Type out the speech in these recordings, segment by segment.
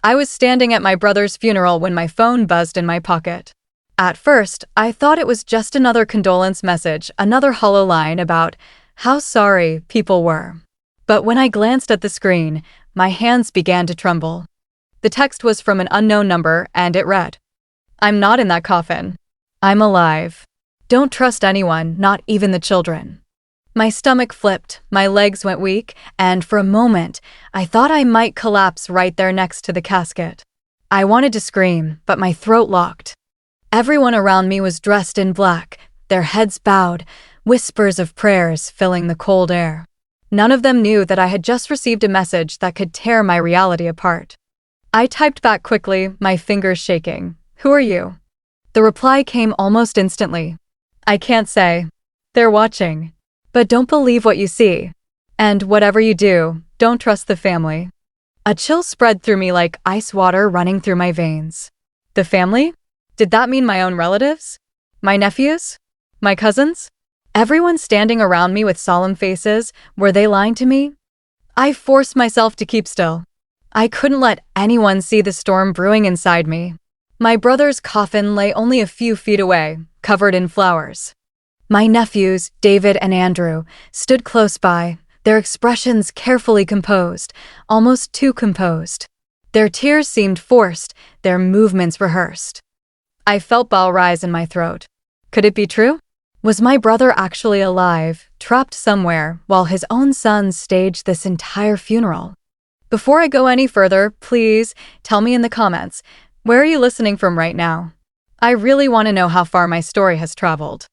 I was standing at my brother's funeral when my phone buzzed in my pocket. At first, I thought it was just another condolence message, another hollow line about how sorry people were. But when I glanced at the screen, my hands began to tremble. The text was from an unknown number, and it read, "I'm not in that coffin. I'm alive. Don't trust anyone, not even the children." My stomach flipped, my legs went weak, and for a moment, I thought I might collapse right there next to the casket. I wanted to scream, but my throat locked. Everyone around me was dressed in black, their heads bowed, whispers of prayers filling the cold air. None of them knew that I had just received a message that could tear my reality apart. I typed back quickly, my fingers shaking. "Who are you?" The reply came almost instantly. "I can't say. They're watching. But don't believe what you see. And whatever you do, don't trust the family." A chill spread through me like ice water running through my veins. The family? Did that mean my own relatives? My nephews? My cousins? Everyone standing around me with solemn faces, were they lying to me? I forced myself to keep still. I couldn't let anyone see the storm brewing inside me. My brother's coffin lay only a few feet away, covered in flowers. My nephews, David and Andrew, stood close by, their expressions carefully composed, almost too composed. Their tears seemed forced, their movements rehearsed. I felt bile rise in my throat. Could it be true? Was my brother actually alive, trapped somewhere, while his own sons staged this entire funeral? Before I go any further, please tell me in the comments, where are you listening from right now? I really want to know how far my story has traveled.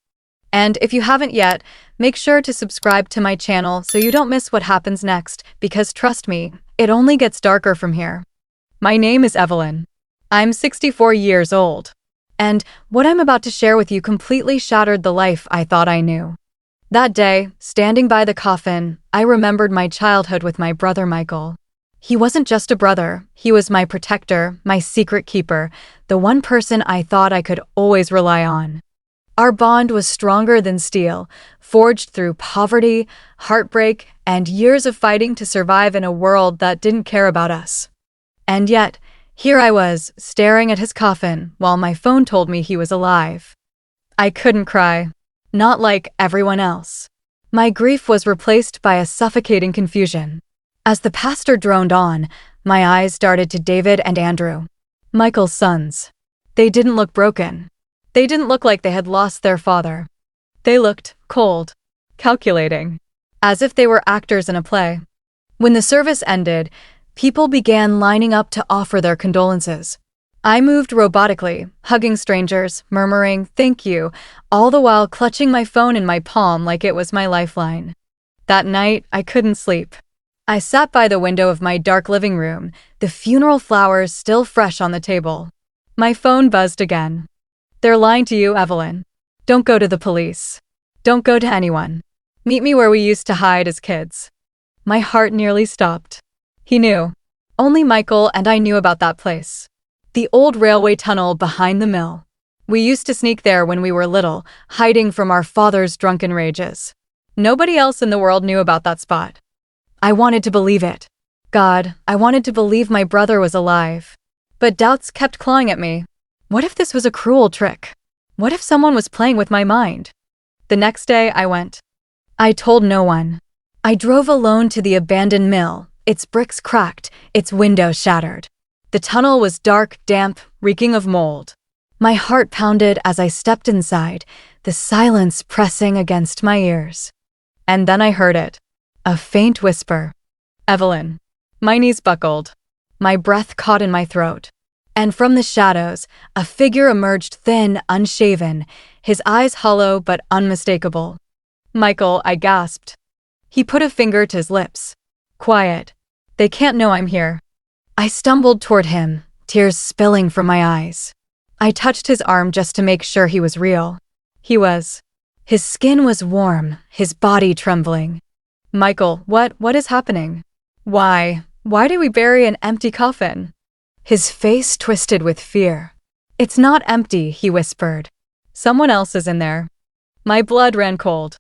And if you haven't yet, make sure to subscribe to my channel so you don't miss what happens next, because trust me, it only gets darker from here. My name is Evelyn. I'm 64 years old. And what I'm about to share with you completely shattered the life I thought I knew. That day, standing by the coffin, I remembered my childhood with my brother Michael. He wasn't just a brother, he was my protector, my secret keeper, the one person I thought I could always rely on. Our bond was stronger than steel, forged through poverty, heartbreak, and years of fighting to survive in a world that didn't care about us. And yet, here I was, staring at his coffin while my phone told me he was alive. I couldn't cry. Not like everyone else. My grief was replaced by a suffocating confusion. As the pastor droned on, my eyes darted to David and Andrew, Michael's sons. They didn't look broken. They didn't look like they had lost their father. They looked cold, calculating, as if they were actors in a play. When the service ended, people began lining up to offer their condolences. I moved robotically, hugging strangers, murmuring, "Thank you," all the while clutching my phone in my palm like it was my lifeline. That night, I couldn't sleep. I sat by the window of my dark living room, the funeral flowers still fresh on the table. My phone buzzed again. "They're lying to you, Evelyn. Don't go to the police. Don't go to anyone. Meet me where we used to hide as kids." My heart nearly stopped. He knew. Only Michael and I knew about that place. The old railway tunnel behind the mill. We used to sneak there when we were little, hiding from our father's drunken rages. Nobody else in the world knew about that spot. I wanted to believe it. God, I wanted to believe my brother was alive. But doubts kept clawing at me. What if this was a cruel trick? What if someone was playing with my mind? The next day, I went. I told no one. I drove alone to the abandoned mill, its bricks cracked, its windows shattered. The tunnel was dark, damp, reeking of mold. My heart pounded as I stepped inside, the silence pressing against my ears. And then I heard it. A faint whisper. "Evelyn." My knees buckled. My breath caught in my throat. And from the shadows, a figure emerged thin, unshaven, his eyes hollow but unmistakable. "Michael," I gasped. He put a finger to his lips. "Quiet. They can't know I'm here." I stumbled toward him, tears spilling from my eyes. I touched his arm just to make sure he was real. He was. His skin was warm, his body trembling. "Michael, what is happening? Why do we bury an empty coffin?" His face twisted with fear. "It's not empty," he whispered. "Someone else is in there." My blood ran cold.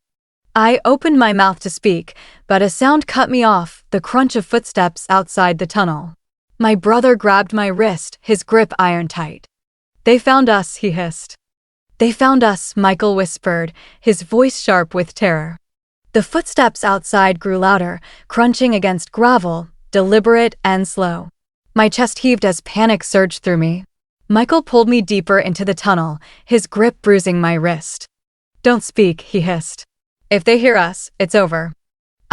I opened my mouth to speak, but a sound cut me off, the crunch of footsteps outside the tunnel. My brother grabbed my wrist, his grip iron tight. "They found us," he hissed. "They found us," Michael whispered, his voice sharp with terror. The footsteps outside grew louder, crunching against gravel, deliberate and slow. My chest heaved as panic surged through me. Michael pulled me deeper into the tunnel, his grip bruising my wrist. "Don't speak," he hissed. "If they hear us, it's over."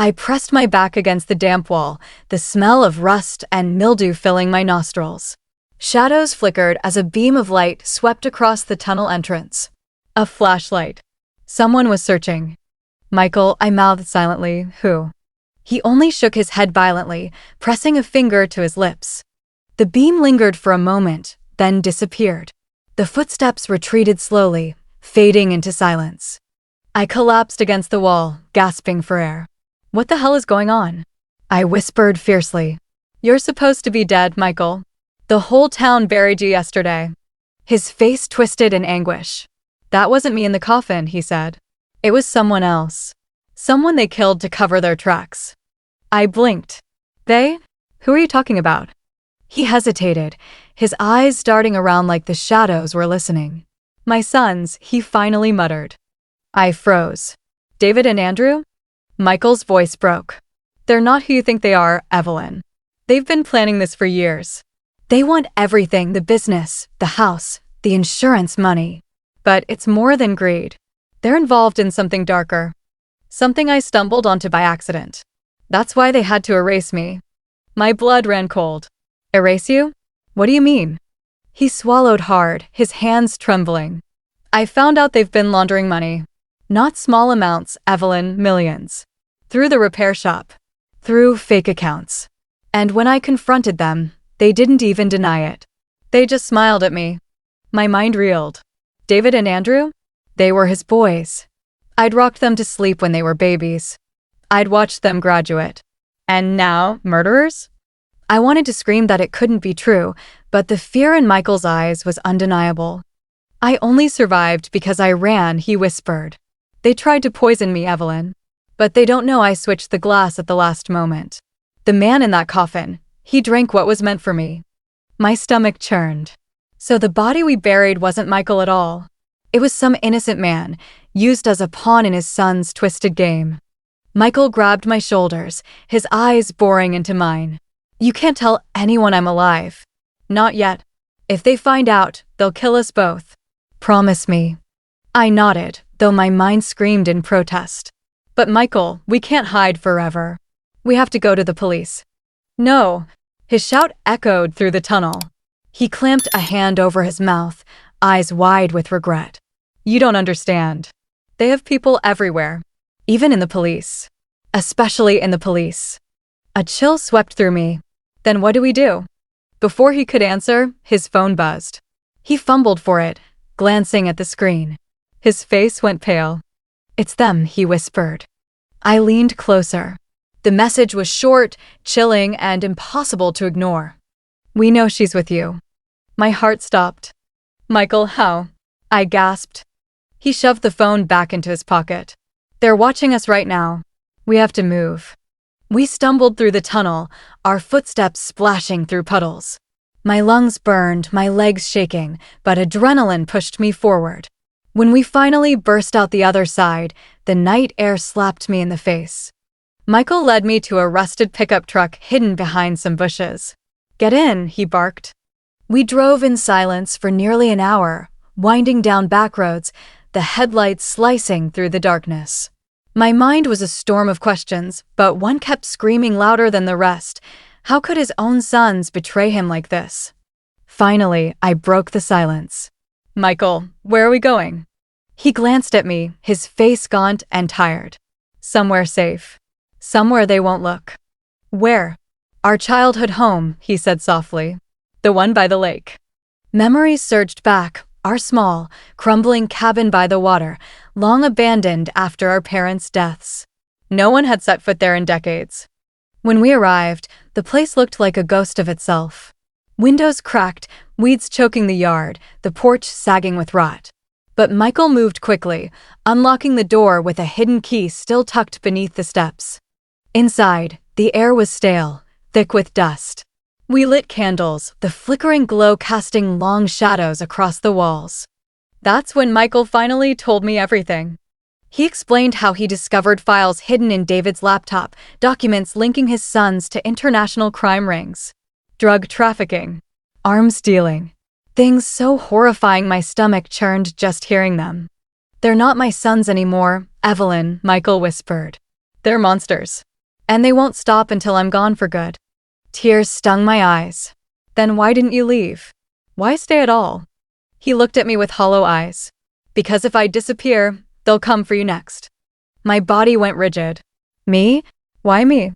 I pressed my back against the damp wall, the smell of rust and mildew filling my nostrils. Shadows flickered as a beam of light swept across the tunnel entrance. A flashlight. Someone was searching. "Michael," I mouthed silently. "Who?" He only shook his head violently, pressing a finger to his lips. The beam lingered for a moment, then disappeared. The footsteps retreated slowly, fading into silence. I collapsed against the wall, gasping for air. "What the hell is going on?" I whispered fiercely. "You're supposed to be dead, Michael. The whole town buried you yesterday." His face twisted in anguish. "That wasn't me in the coffin," he said. "It was someone else. Someone they killed to cover their tracks." I blinked. "They? Who are you talking about?" He hesitated, his eyes darting around like the shadows were listening. "My sons," he finally muttered. I froze. "David and Andrew?" Michael's voice broke. "They're not who you think they are, Evelyn. They've been planning this for years. They want everything, the business, the house, the insurance money. But it's more than greed. They're involved in something darker. Something I stumbled onto by accident. That's why they had to erase me." My blood ran cold. "Erase you? What do you mean?" He swallowed hard, his hands trembling. "I found out they've been laundering money. Not small amounts, Evelyn, millions. Through the repair shop. Through fake accounts. And when I confronted them, they didn't even deny it. They just smiled at me." My mind reeled. David and Andrew? They were his boys. I'd rocked them to sleep when they were babies. I'd watched them graduate. And now, murderers? I wanted to scream that it couldn't be true, but the fear in Michael's eyes was undeniable. "I only survived because I ran," he whispered. "They tried to poison me, Evelyn. But they don't know I switched the glass at the last moment. The man in that coffin, he drank what was meant for me." My stomach churned. So the body we buried wasn't Michael at all. It was some innocent man, used as a pawn in his son's twisted game. Michael grabbed my shoulders, his eyes boring into mine. "You can't tell anyone I'm alive. Not yet. If they find out, they'll kill us both. Promise me." I nodded, though my mind screamed in protest. "But Michael, we can't hide forever. We have to go to the police." "No." His shout echoed through the tunnel. He clamped a hand over his mouth, eyes wide with regret. "You don't understand. They have people everywhere, even in the police. Especially in the police." A chill swept through me. "Then what do we do?" Before he could answer, his phone buzzed. He fumbled for it, glancing at the screen. His face went pale. "It's them," he whispered. I leaned closer. The message was short, chilling, and impossible to ignore. "We know she's with you." My heart stopped. "Michael, how?" I gasped. He shoved the phone back into his pocket. "They're watching us right now. We have to move." We stumbled through the tunnel, our footsteps splashing through puddles. My lungs burned, my legs shaking, but adrenaline pushed me forward. When we finally burst out the other side, the night air slapped me in the face. Michael led me to a rusted pickup truck hidden behind some bushes. "Get in," he barked. We drove in silence for nearly an hour, winding down back roads, the headlights slicing through the darkness. My mind was a storm of questions, but one kept screaming louder than the rest. How could his own sons betray him like this? Finally, I broke the silence. "Michael, where are we going?" He glanced at me, his face gaunt and tired. "Somewhere safe. Somewhere they won't look." "Where?" "Our childhood home," he said softly. "The one by the lake." Memories surged back, our small, crumbling cabin by the water, long abandoned after our parents' deaths. No one had set foot there in decades. When we arrived, the place looked like a ghost of itself. Windows cracked, weeds choking the yard, the porch sagging with rot. But Michael moved quickly, unlocking the door with a hidden key still tucked beneath the steps. Inside, the air was stale, thick with dust. We lit candles, the flickering glow casting long shadows across the walls. That's when Michael finally told me everything. He explained how he discovered files hidden in David's laptop, documents linking his sons to international crime rings, drug trafficking, arms dealing. Things so horrifying my stomach churned just hearing them. "They're not my sons anymore, Evelyn," Michael whispered. "They're monsters. And they won't stop until I'm gone for good." Tears stung my eyes. "Then why didn't you leave? Why stay at all?" He looked at me with hollow eyes. "Because if I disappear, they'll come for you next." My body went rigid. "Me? Why me?"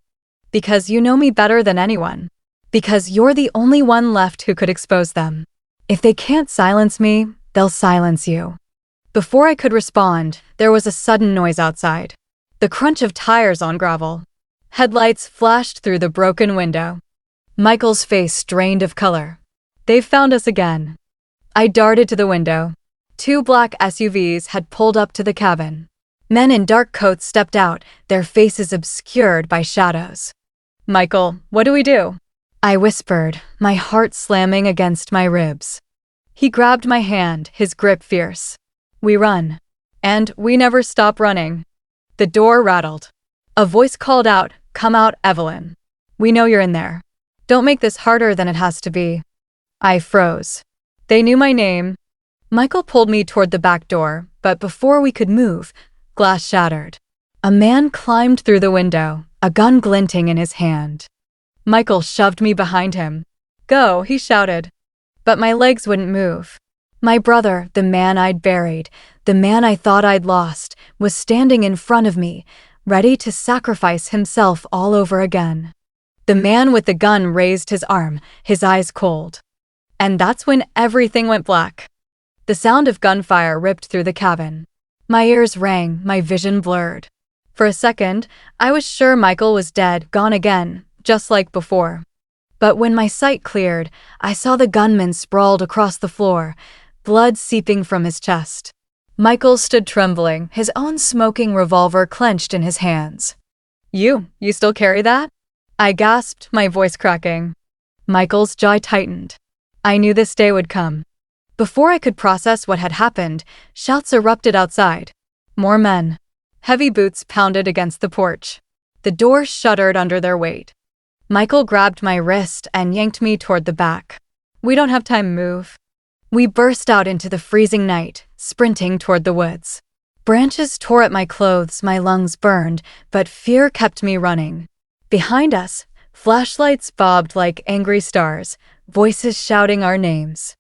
"Because you know me better than anyone. Because you're the only one left who could expose them. If they can't silence me, they'll silence you." Before I could respond, there was a sudden noise outside. The crunch of tires on gravel. Headlights flashed through the broken window. Michael's face drained of color. "They've found us again." I darted to the window. 2 black SUVs had pulled up to the cabin. Men in dark coats stepped out, their faces obscured by shadows. "Michael, what do we do?" I whispered, my heart slamming against my ribs. He grabbed my hand, his grip fierce. "We run." And we never stop running. The door rattled. A voice called out, "Come out, Evelyn. We know you're in there. Don't make this harder than it has to be." I froze. They knew my name. Michael pulled me toward the back door, but before we could move, glass shattered. A man climbed through the window, a gun glinting in his hand. Michael shoved me behind him. "Go," he shouted. But my legs wouldn't move. My brother, the man I'd buried, the man I thought I'd lost, was standing in front of me, ready to sacrifice himself all over again. The man with the gun raised his arm, his eyes cold. And that's when everything went black. The sound of gunfire ripped through the cabin. My ears rang, my vision blurred. For a second, I was sure Michael was dead, gone again, just like before. But when my sight cleared, I saw the gunman sprawled across the floor, blood seeping from his chest. Michael stood trembling, his own smoking revolver clenched in his hands. You still carry that?" I gasped, my voice cracking. Michael's jaw tightened. I knew this day would come. Before I could process what had happened, shouts erupted outside. More men. Heavy boots pounded against the porch. The door shuddered under their weight. Michael grabbed my wrist and yanked me toward the back. "We don't have time, move." We burst out into the freezing night, sprinting toward the woods. Branches tore at my clothes, my lungs burned, but fear kept me running. Behind us, flashlights bobbed like angry stars, voices shouting our names.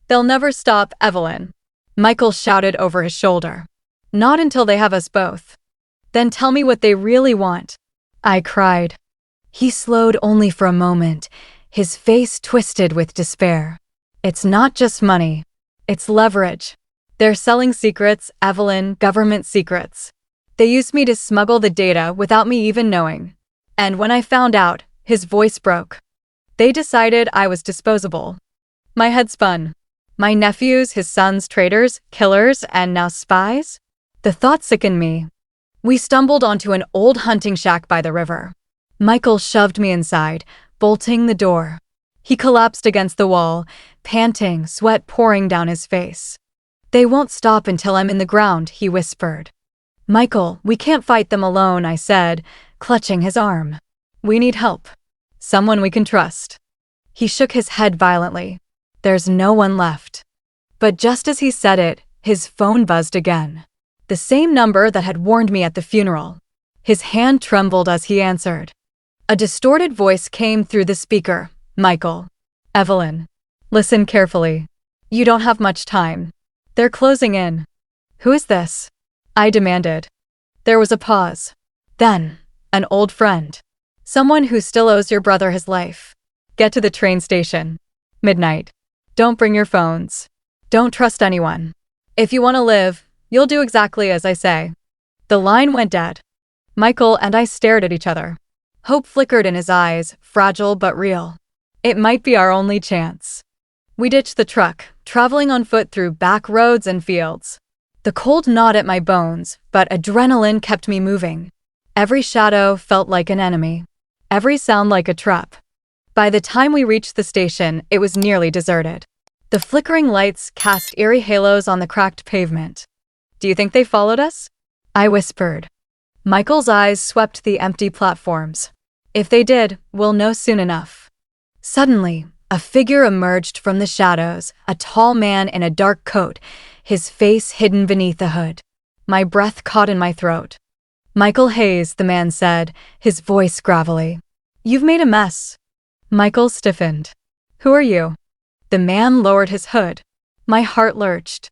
"They'll never stop, Evelyn," Michael shouted over his shoulder. "Not until they have us both." "Then tell me what they really want," I cried. He slowed only for a moment, his face twisted with despair. "It's not just money. It's leverage. They're selling secrets, Evelyn, government secrets. They used me to smuggle the data without me even knowing. And when I found out," his voice broke. "They decided I was disposable." My head spun. My nephews, his sons, traitors, killers, and now spies? The thought sickened me. We stumbled onto an old hunting shack by the river. Michael shoved me inside, bolting the door. He collapsed against the wall, panting, sweat pouring down his face. "They won't stop until I'm in the ground," he whispered. "Michael, we can't fight them alone," I said, clutching his arm. "We need help. Someone we can trust." He shook his head violently. "There's no one left." But just as he said it, his phone buzzed again. The same number that had warned me at the funeral. His hand trembled as he answered. A distorted voice came through the speaker. "Michael. Evelyn. Listen carefully. You don't have much time. They're closing in." "Who is this?" I demanded. There was a pause. Then, "An old friend. Someone who still owes your brother his life. Get to the train station. Midnight. Don't bring your phones. Don't trust anyone. If you want to live, you'll do exactly as I say." The line went dead. Michael and I stared at each other. Hope flickered in his eyes, fragile but real. It might be our only chance. We ditched the truck, traveling on foot through back roads and fields. The cold gnawed at my bones, but adrenaline kept me moving. Every shadow felt like an enemy. Every sound like a trap. By the time we reached the station, it was nearly deserted. The flickering lights cast eerie halos on the cracked pavement. "Do you think they followed us?" I whispered. Michael's eyes swept the empty platforms. "If they did, we'll know soon enough." Suddenly, a figure emerged from the shadows, a tall man in a dark coat, his face hidden beneath a hood. My breath caught in my throat. "Michael Hayes," the man said, his voice gravelly. "You've made a mess." Michael stiffened. "Who are you?" The man lowered his hood. My heart lurched.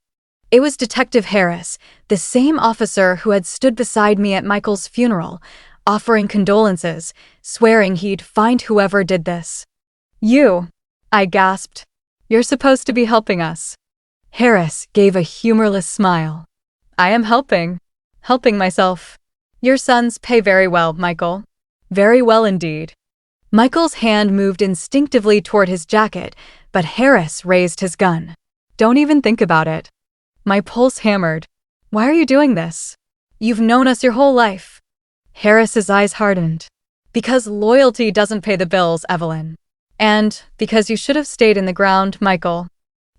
It was Detective Harris, the same officer who had stood beside me at Michael's funeral, offering condolences, swearing he'd find whoever did this. "You," I gasped. "You're supposed to be helping us." Harris gave a humorless smile. "I am helping myself. Your sons pay very well, Michael. Very well indeed." Michael's hand moved instinctively toward his jacket, but Harris raised his gun. "Don't even think about it." My pulse hammered. "Why are you doing this? You've known us your whole life." Harris's eyes hardened. "Because loyalty doesn't pay the bills, Evelyn. And because you should have stayed in the ground, Michael."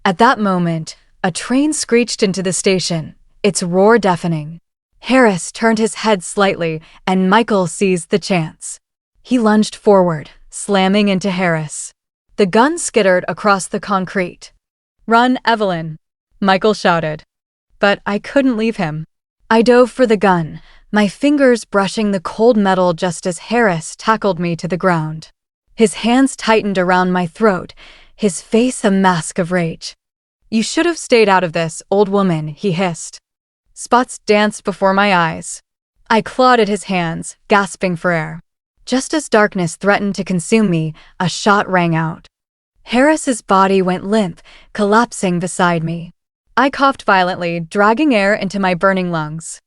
At that moment, a train screeched into the station, its roar deafening. Harris turned his head slightly, and Michael seized the chance. He lunged forward, slamming into Harris. The gun skittered across the concrete. "Run, Evelyn," Michael shouted. But I couldn't leave him. I dove for the gun, my fingers brushing the cold metal just as Harris tackled me to the ground. His hands tightened around my throat, his face a mask of rage. "You should have stayed out of this, old woman," he hissed. Spots danced before my eyes. I clawed at his hands, gasping for air. Just as darkness threatened to consume me, a shot rang out. Harris's body went limp, collapsing beside me. I coughed violently, dragging air into my burning lungs.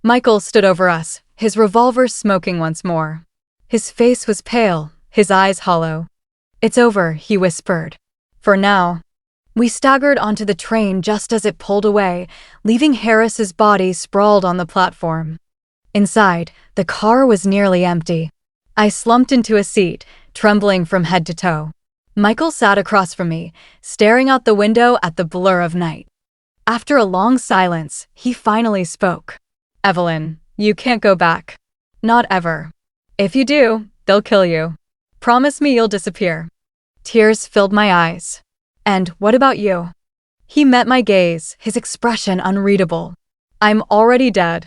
Michael stood over us, his revolver smoking once more. His face was pale, his eyes hollow. "It's over," he whispered. "For now." We staggered onto the train just as it pulled away, leaving Harris's body sprawled on the platform. Inside, the car was nearly empty. I slumped into a seat, trembling from head to toe. Michael sat across from me, staring out the window at the blur of night. After a long silence, he finally spoke. "Evelyn, you can't go back. Not ever. If you do, they'll kill you. Promise me you'll disappear." Tears filled my eyes. "And what about you?" He met my gaze, his expression unreadable. "I'm already dead."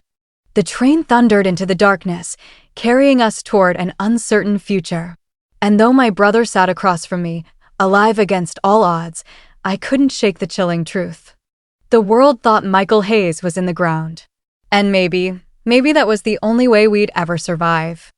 The train thundered into the darkness, carrying us toward an uncertain future. And though my brother sat across from me, alive against all odds, I couldn't shake the chilling truth. The world thought Michael Hayes was in the ground. And maybe that was the only way we'd ever survive.